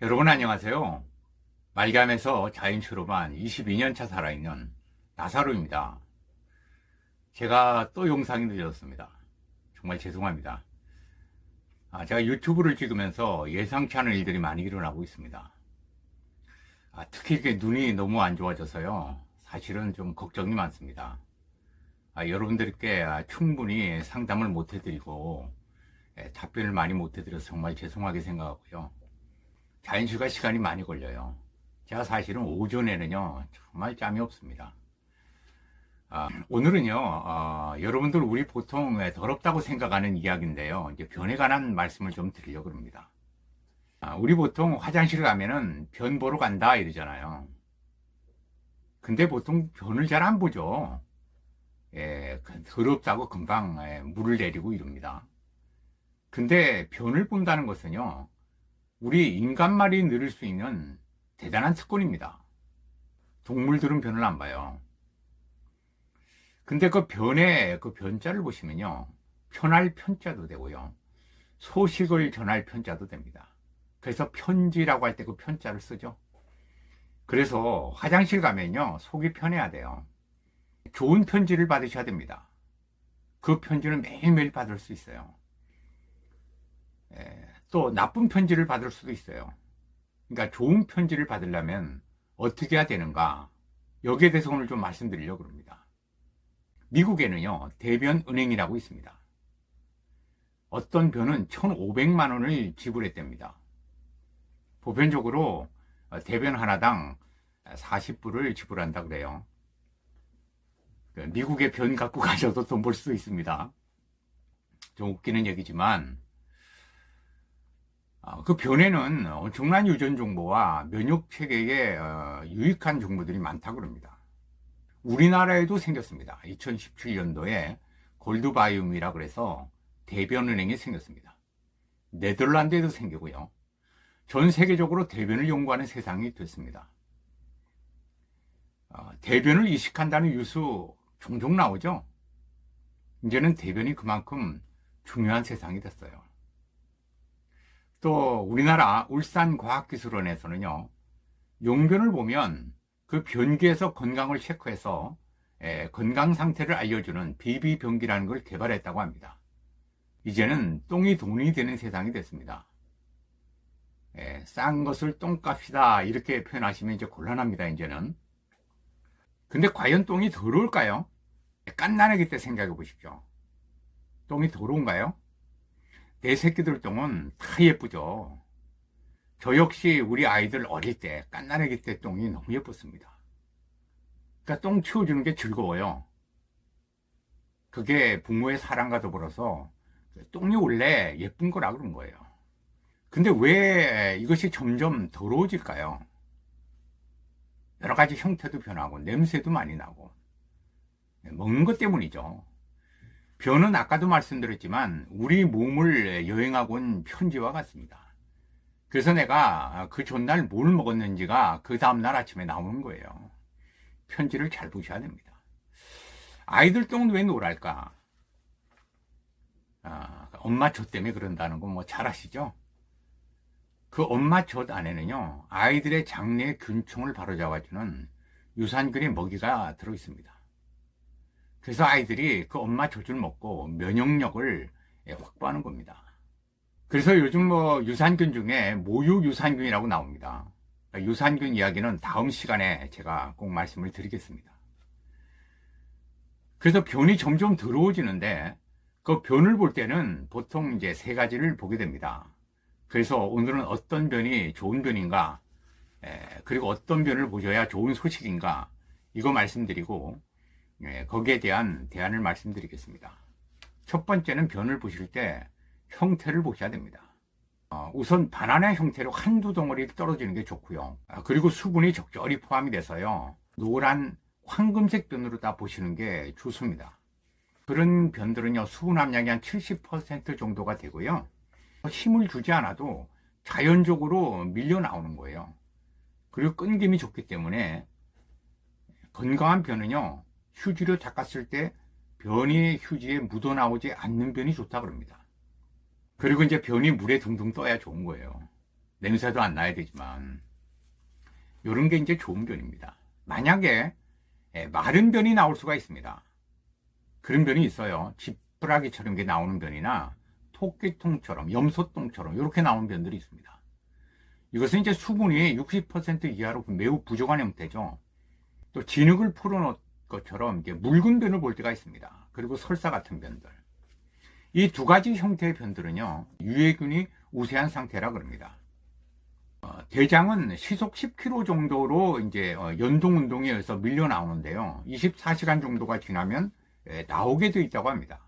여러분 안녕하세요. 말감에서 자연치료만 22년차 살아있는 나사로입니다. 제가 또 영상이 늦었습니다. 정말 죄송합니다. 제가 유튜브를 찍으면서 예상치 않은 일들이 많이 일어나고 있습니다. 특히 이렇게 눈이 너무 안 좋아져서요. 사실은 좀 걱정이 많습니다. 여러분들께 충분히 상담을 못 해드리고 답변을 많이 못 해드려서 정말 죄송하게 생각하고요. 자연치유가 시간이 많이 걸려요. 제가 사실은 오전에는요 정말 짬이 없습니다. 오늘은요 여러분들 우리 보통 더럽다고 생각하는 이야기인데요, 이제 변에 관한 말씀을 좀 드리려고 합니다. 우리 보통 화장실 가면은 변 보러 간다 이러잖아요. 근데 보통 변을 잘 안 보죠. 더럽다고 금방 물을 내리고 이럽니다. 근데 변을 본다는 것은요, 우리 인간말이 누릴 수 있는 대단한 특권입니다. 동물들은 변을 안 봐요. 근데 그 변의 그 변자를 보시면요, 편할 편자도 되고요, 소식을 전할 편자도 됩니다. 그래서 편지라고 할 때 그 편자를 쓰죠. 그래서 화장실 가면요 속이 편해야 돼요. 좋은 편지를 받으셔야 됩니다. 그 편지는 매일매일 받을 수 있어요. 또 나쁜 편지를 받을 수도 있어요. 그러니까 좋은 편지를 받으려면 어떻게 해야 되는가, 여기에 대해서 오늘 좀 말씀드리려고 합니다. 미국에는요 대변은행이라고 있습니다. 어떤 변은 1,500만 원을 지불했답니다. 보편적으로 대변 하나당 40불을 지불한다 그래요. 미국의 변 갖고 가셔도 돈 벌 수 있습니다. 좀 웃기는 얘기지만 그 변에는 엄청난 유전 정보와 면역 체계에 유익한 정보들이 많다고 합니다. 우리나라에도 생겼습니다. 2017년도에 골드바이옴이라 그래서 대변은행이 생겼습니다. 네덜란드에도 생기고요. 전 세계적으로 대변을 연구하는 세상이 됐습니다. 대변을 이식한다는 뉴스 종종 나오죠. 이제는 대변이 그만큼 중요한 세상이 됐어요. 또 우리나라 울산과학기술원에서는요, 용변을 보면 그 변기에서 건강을 체크해서 건강 상태를 알려주는 비비변기라는 걸 개발했다고 합니다. 이제는 똥이 돈이 되는 세상이 됐습니다. 싼 것을 똥값이다 이렇게 표현하시면 이제 곤란합니다. 이제는. 근데 과연 똥이 더러울까요? 갓난아기 때 생각해 보십시오. 똥이 더러운가요? 내 새끼들 똥은 다 예쁘죠. 저 역시 우리 아이들 어릴 때 갓난아기 때 똥이 너무 예뻤습니다. 그러니까 똥 치워주는 게 즐거워요. 그게 부모의 사랑과 더불어서 똥이 원래 예쁜 거라 그런 거예요. 근데 왜 이것이 점점 더러워질까요? 여러 가지 형태도 변하고 냄새도 많이 나고 먹는 것 때문이죠. 변은 아까도 말씀드렸지만 우리 몸을 여행하고 온 편지와 같습니다. 그래서 내가 그 전날 뭘 먹었는지가 그 다음날 아침에 나오는 거예요. 편지를 잘 보셔야 됩니다. 아이들 똥은 왜 노랄까? 엄마 젖 때문에 그런다는 거 뭐 잘 아시죠? 그 엄마 젖 안에는요, 아이들의 장내의 균충을 바로잡아주는 유산균의 먹이가 들어있습니다. 그래서 아이들이 그 엄마 젖을 먹고 면역력을 확보하는 겁니다. 그래서 요즘 뭐 유산균 중에 모유 유산균이라고 나옵니다. 유산균 이야기는 다음 시간에 제가 꼭 말씀을 드리겠습니다. 그래서 변이 점점 더러워지는데 그 변을 볼 때는 보통 이제 세 가지를 보게 됩니다. 그래서 오늘은 어떤 변이 좋은 변인가, 그리고 어떤 변을 보셔야 좋은 소식인가, 이거 말씀드리고 거기에 대한 대안을 말씀드리겠습니다. 첫 번째는 변을 보실 때 형태를 보셔야 됩니다. 우선 바나나 형태로 한두 덩어리 떨어지는 게 좋고요. 그리고 수분이 적절히 포함이 돼서요, 노란 황금색 변으로 다 보시는 게 좋습니다. 그런 변들은요, 수분 함량이 한 70% 정도가 되고요, 힘을 주지 않아도 자연적으로 밀려 나오는 거예요. 그리고 끈김이 좋기 때문에 건강한 변은요, 휴지로 닦았을 때 변이 휴지에 묻어나오지 않는 변이 좋다고 합니다. 그리고 이제 변이 물에 둥둥 떠야 좋은 거예요. 냄새도 안 나야 되지만, 이런 게 이제 좋은 변입니다. 만약에 마른 변이 나올 수가 있습니다. 그런 변이 있어요. 지푸라기처럼 게 나오는 변이나 토끼통처럼, 염소똥처럼 이렇게 나오는 변들이 있습니다. 이것은 이제 수분이 60% 이하로 매우 부족한 형태죠. 또 진흙을 풀어놓은 것처럼 이제 묽은 변을 볼 때가 있습니다. 그리고 설사 같은 변들. 이 두 가지 형태의 변들은요, 유해균이 우세한 상태라 그럽니다. 대장은 시속 10km 정도로 이제 연동 운동에 의해서 밀려 나오는데요. 24시간 정도가 지나면 나오게 되어 있다고 합니다.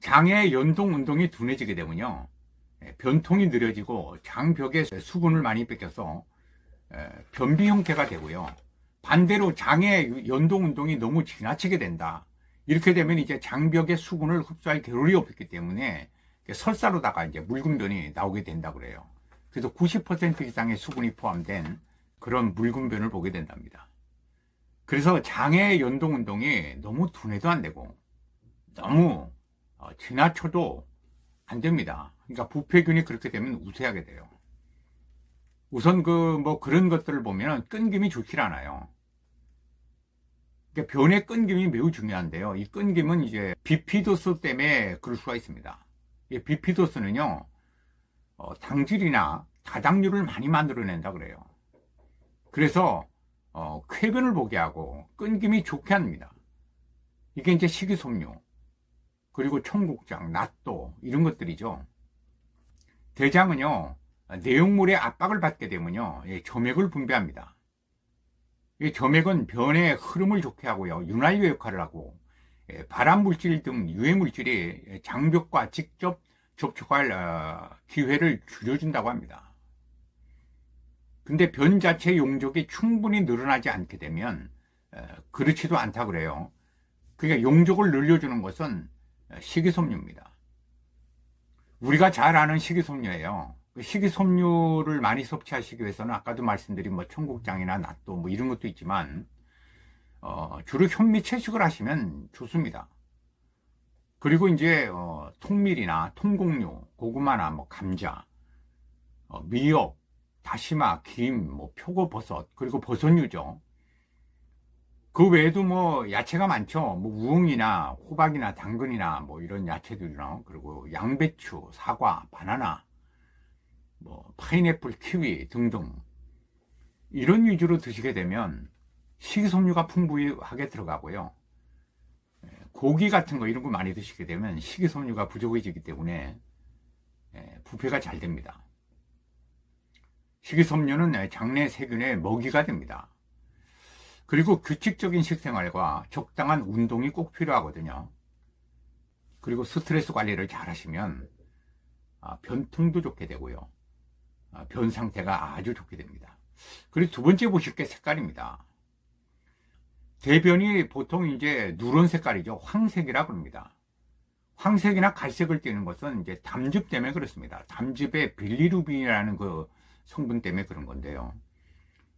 장의 연동 운동이 둔해지게 되면요, 변통이 느려지고 장벽에 수분을 많이 뺏겨서 변비 형태가 되고요. 반대로 장의 연동 운동이 너무 지나치게 된다. 이렇게 되면 이제 장벽의 수분을 흡수할 겨를이 없기 때문에 설사로다가 이제 묽은 변이 나오게 된다 그래요. 그래서 90% 이상의 수분이 포함된 그런 묽은 변을 보게 된답니다. 그래서 장의 연동 운동이 너무 둔해도 안 되고 너무 지나쳐도 안 됩니다. 그러니까 부패균이 그렇게 되면 우세하게 돼요. 우선 그런 것들을 보면 끈김이 좋질 않아요. 그러니까 변의 끈김이 매우 중요한데요. 이 끈김은 이제 비피도스 때문에 그럴 수가 있습니다. 이 비피도스는요, 당질이나 다당류를 많이 만들어낸다 그래요. 그래서 쾌변을 보게 하고 끈김이 좋게 합니다. 이게 이제 식이섬유, 그리고 청국장, 낫또 이런 것들이죠. 대장은요, 내용물의 압박을 받게 되면요, 점액을 분비합니다. 이 점액은 변의 흐름을 좋게 하고요, 윤활유 역할을 하고 발암물질 등 유해물질이 장벽과 직접 접촉할 기회를 줄여준다고 합니다. 근데 변 자체 용적이 충분히 늘어나지 않게 되면 그렇지도 않다 그래요. 그러니까 용적을 늘려주는 것은 식이섬유입니다. 우리가 잘 아는 식이섬유예요. 식이섬유를 많이 섭취하시기 위해서는 아까도 말씀드린 청국장이나 낫또 이런 것도 있지만 주로 현미 채식을 하시면 좋습니다. 그리고 이제 통밀이나 통곡류, 고구마나 감자, 미역, 다시마, 김, 표고버섯, 그리고 버섯류죠. 그 외에도 야채가 많죠. 우엉이나 호박이나 당근이나 이런 야채들이나, 그리고 양배추, 사과, 바나나, 파인애플, 키위 등등 이런 위주로 드시게 되면 식이섬유가 풍부하게 들어가고요. 고기 같은 거 이런 거 많이 드시게 되면 식이섬유가 부족해지기 때문에 부패가 잘 됩니다. 식이섬유는 장내 세균의 먹이가 됩니다. 그리고 규칙적인 식생활과 적당한 운동이 꼭 필요하거든요. 그리고 스트레스 관리를 잘 하시면 변통도 좋게 되고요, 변 상태가 아주 좋게 됩니다. 그리고 두 번째 보실 게 색깔입니다. 대변이 보통 이제 누런 색깔이죠. 황색이라 그럽니다. 황색이나 갈색을 띠는 것은 이제 담즙 때문에 그렇습니다. 담즙의 빌리루빈이라는 그 성분 때문에 그런 건데요.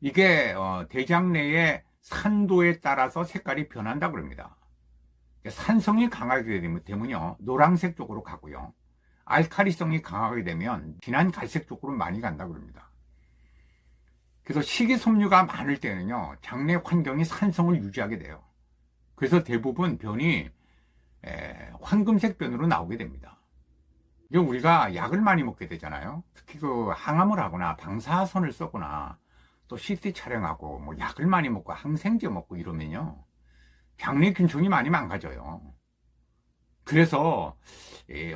이게 대장 내의 산도에 따라서 색깔이 변한다 그럽니다. 산성이 강하게 되면요, 노란색 쪽으로 가고요, 알칼리성이 강하게 되면 진한 갈색 쪽으로 많이 간다 그럽니다. 그래서 식이섬유가 많을 때는요, 장내 환경이 산성을 유지하게 돼요. 그래서 대부분 변이 황금색 변으로 나오게 됩니다. 우리가 약을 많이 먹게 되잖아요. 특히 항암을 하거나 방사선을 쏘거나 또 CT 촬영하고 약을 많이 먹고 항생제 먹고 이러면요, 장내 균층이 많이 망가져요. 그래서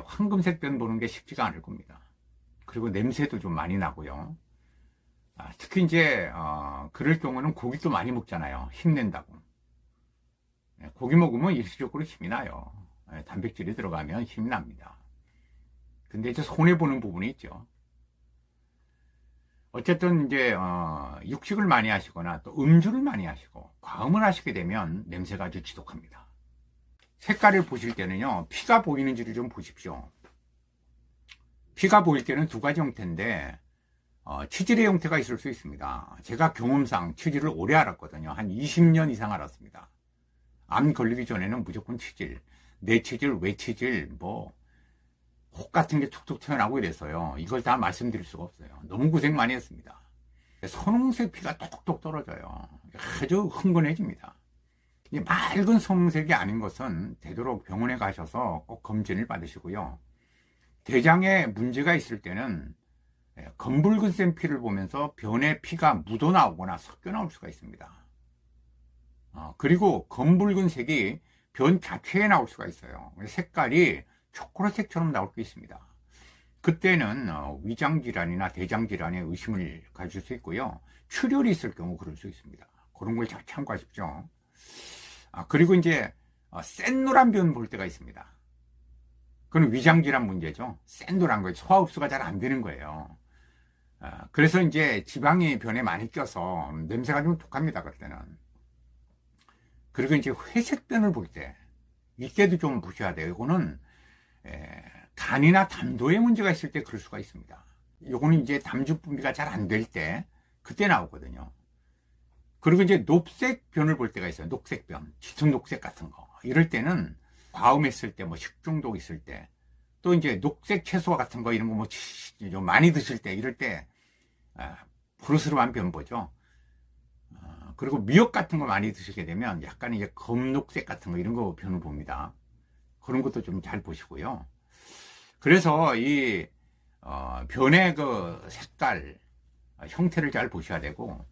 황금색 변 보는 게 쉽지가 않을 겁니다. 그리고 냄새도 좀 많이 나고요. 특히 이제 그럴 경우는 고기도 많이 먹잖아요. 힘낸다고. 고기 먹으면 일시적으로 힘이 나요. 단백질이 들어가면 힘이 납니다. 근데 이제 손해보는 부분이 있죠. 어쨌든 이제 육식을 많이 하시거나 또 음주를 많이 하시고 과음을 하시게 되면 냄새가 아주 지독합니다. 색깔을 보실 때는요, 피가 보이는지를 좀 보십시오. 피가 보일 때는 두 가지 형태인데 치질의 형태가 있을 수 있습니다. 제가 경험상 치질을 오래 알았거든요. 한 20년 이상 알았습니다. 암 걸리기 전에는 무조건 치질, 뇌치질, 외치질, 혹 같은 게 툭툭 튀어나오고 이래서요. 이걸 다 말씀드릴 수가 없어요. 너무 고생 많이 했습니다. 선홍색 피가 톡톡 떨어져요. 아주 흥건해집니다. 이 맑은 선홍색이 아닌 것은 되도록 병원에 가셔서 꼭 검진을 받으시고요. 대장에 문제가 있을 때는 검붉은색 피를 보면서 변에 피가 묻어나오거나 섞여 나올 수가 있습니다. 그리고 검붉은색이 변 자체에 나올 수가 있어요. 색깔이 초콜릿색처럼 나올 수 있습니다. 그때는 위장질환이나 대장질환에 의심을 가질 수 있고요. 출혈이 있을 경우 그럴 수 있습니다. 그런 걸 잘 참고하십시오. 그리고 이제 센 노란 변 볼 때가 있습니다. 그건 위장질환 문제죠. 센 노란 거예요. 소화 흡수가 잘 안 되는 거예요. 그래서 이제 지방이 변에 많이 껴서 냄새가 좀 독합니다. 그때는. 그리고 이제 회색 변을 볼 때, 이때도 좀 보셔야 돼요. 이거는 간이나 담도에 문제가 있을 때 그럴 수가 있습니다. 요거는 이제 담즙 분비가 잘 안 될 때 그때 나오거든요. 그리고 이제 녹색 변을 볼 때가 있어요. 녹색 변, 짙은 녹색 같은 거. 이럴 때는 과음했을 때, 뭐 식중독 있을 때, 또 이제 녹색 채소 같은 거 이런 거 뭐 좀 많이 드실 때, 이럴 때 부르스름한 변 보죠. 그리고 미역 같은 거 많이 드시게 되면 약간 이제 검록색 같은 거 이런 거 변을 봅니다. 그런 것도 좀 잘 보시고요. 그래서 이 변의 그 색깔, 형태를 잘 보셔야 되고,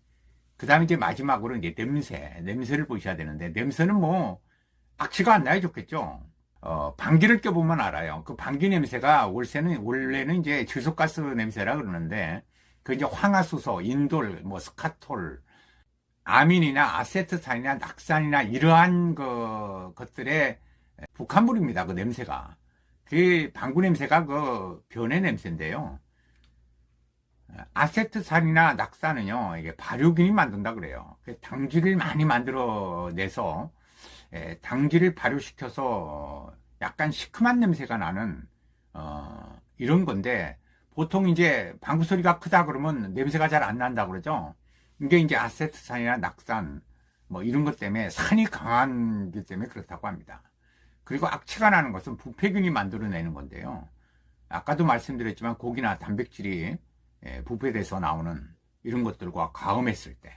그 다음에 이제 마지막으로 이제 냄새를 보셔야 되는데, 냄새는 뭐 악취가 안 나야 좋겠죠. 방귀를 껴보면 알아요. 그 방귀 냄새가 원래는 이제 질소가스 냄새라 그러는데, 그 이제 황화수소, 인돌, 뭐 스카톨, 아민이나 아세트산이나 낙산이나 이러한 것들의 북한물입니다. 그 냄새가. 그 방구 냄새가 그 변의 냄새인데요. 아세트산이나 낙산은요, 이게 발효균이 만든다 그래요. 당질을 많이 만들어내서 당질을 발효시켜서 약간 시큼한 냄새가 나는 이런 건데, 보통 이제 방구 소리가 크다 그러면 냄새가 잘 안 난다 그러죠. 이게 이제 아세트산이나 낙산 뭐 이런 것 때문에 산이 강한 것 때문에 그렇다고 합니다. 그리고 악취가 나는 것은 부패균이 만들어내는 건데요. 아까도 말씀드렸지만 고기나 단백질이 부패돼서 나오는 이런 것들과 가음했을 때,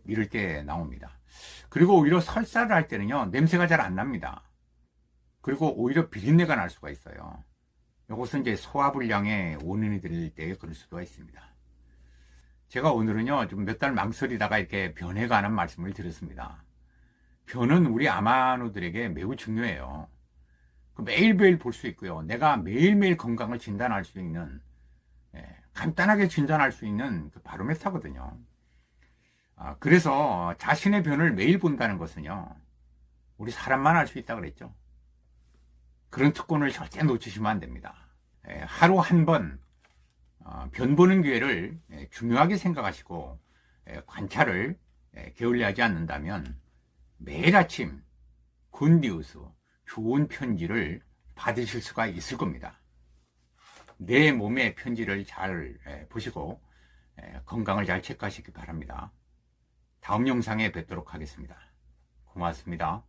이럴 때 나옵니다. 그리고 오히려 설사를 할 때는요, 냄새가 잘 안 납니다. 그리고 오히려 비린내가 날 수가 있어요. 이것은 이제 소화불량의 원인이 될 때 그럴 수가 있습니다. 제가 오늘은요, 좀 몇 달 망설이다가 이렇게 변에 관한 말씀을 드렸습니다. 변은 우리 아마노들에게 매우 중요해요. 매일매일 볼 수 있고요. 내가 매일매일 건강을 진단할 수 있는, 간단하게 진단할 수 있는 그 바로메타거든요. 그래서 자신의 변을 매일 본다는 것은요, 우리 사람만 알 수 있다 그랬죠. 그런 특권을 절대 놓치시면 안 됩니다. 하루 한 번 변 보는 기회를 중요하게 생각하시고 관찰을 게을리하지 않는다면 매일 아침 굿뉴스, 좋은 편지를 받으실 수가 있을 겁니다. 내 몸의 편지를 잘 보시고 건강을 잘 체크하시기 바랍니다. 다음 영상에 뵙도록 하겠습니다. 고맙습니다.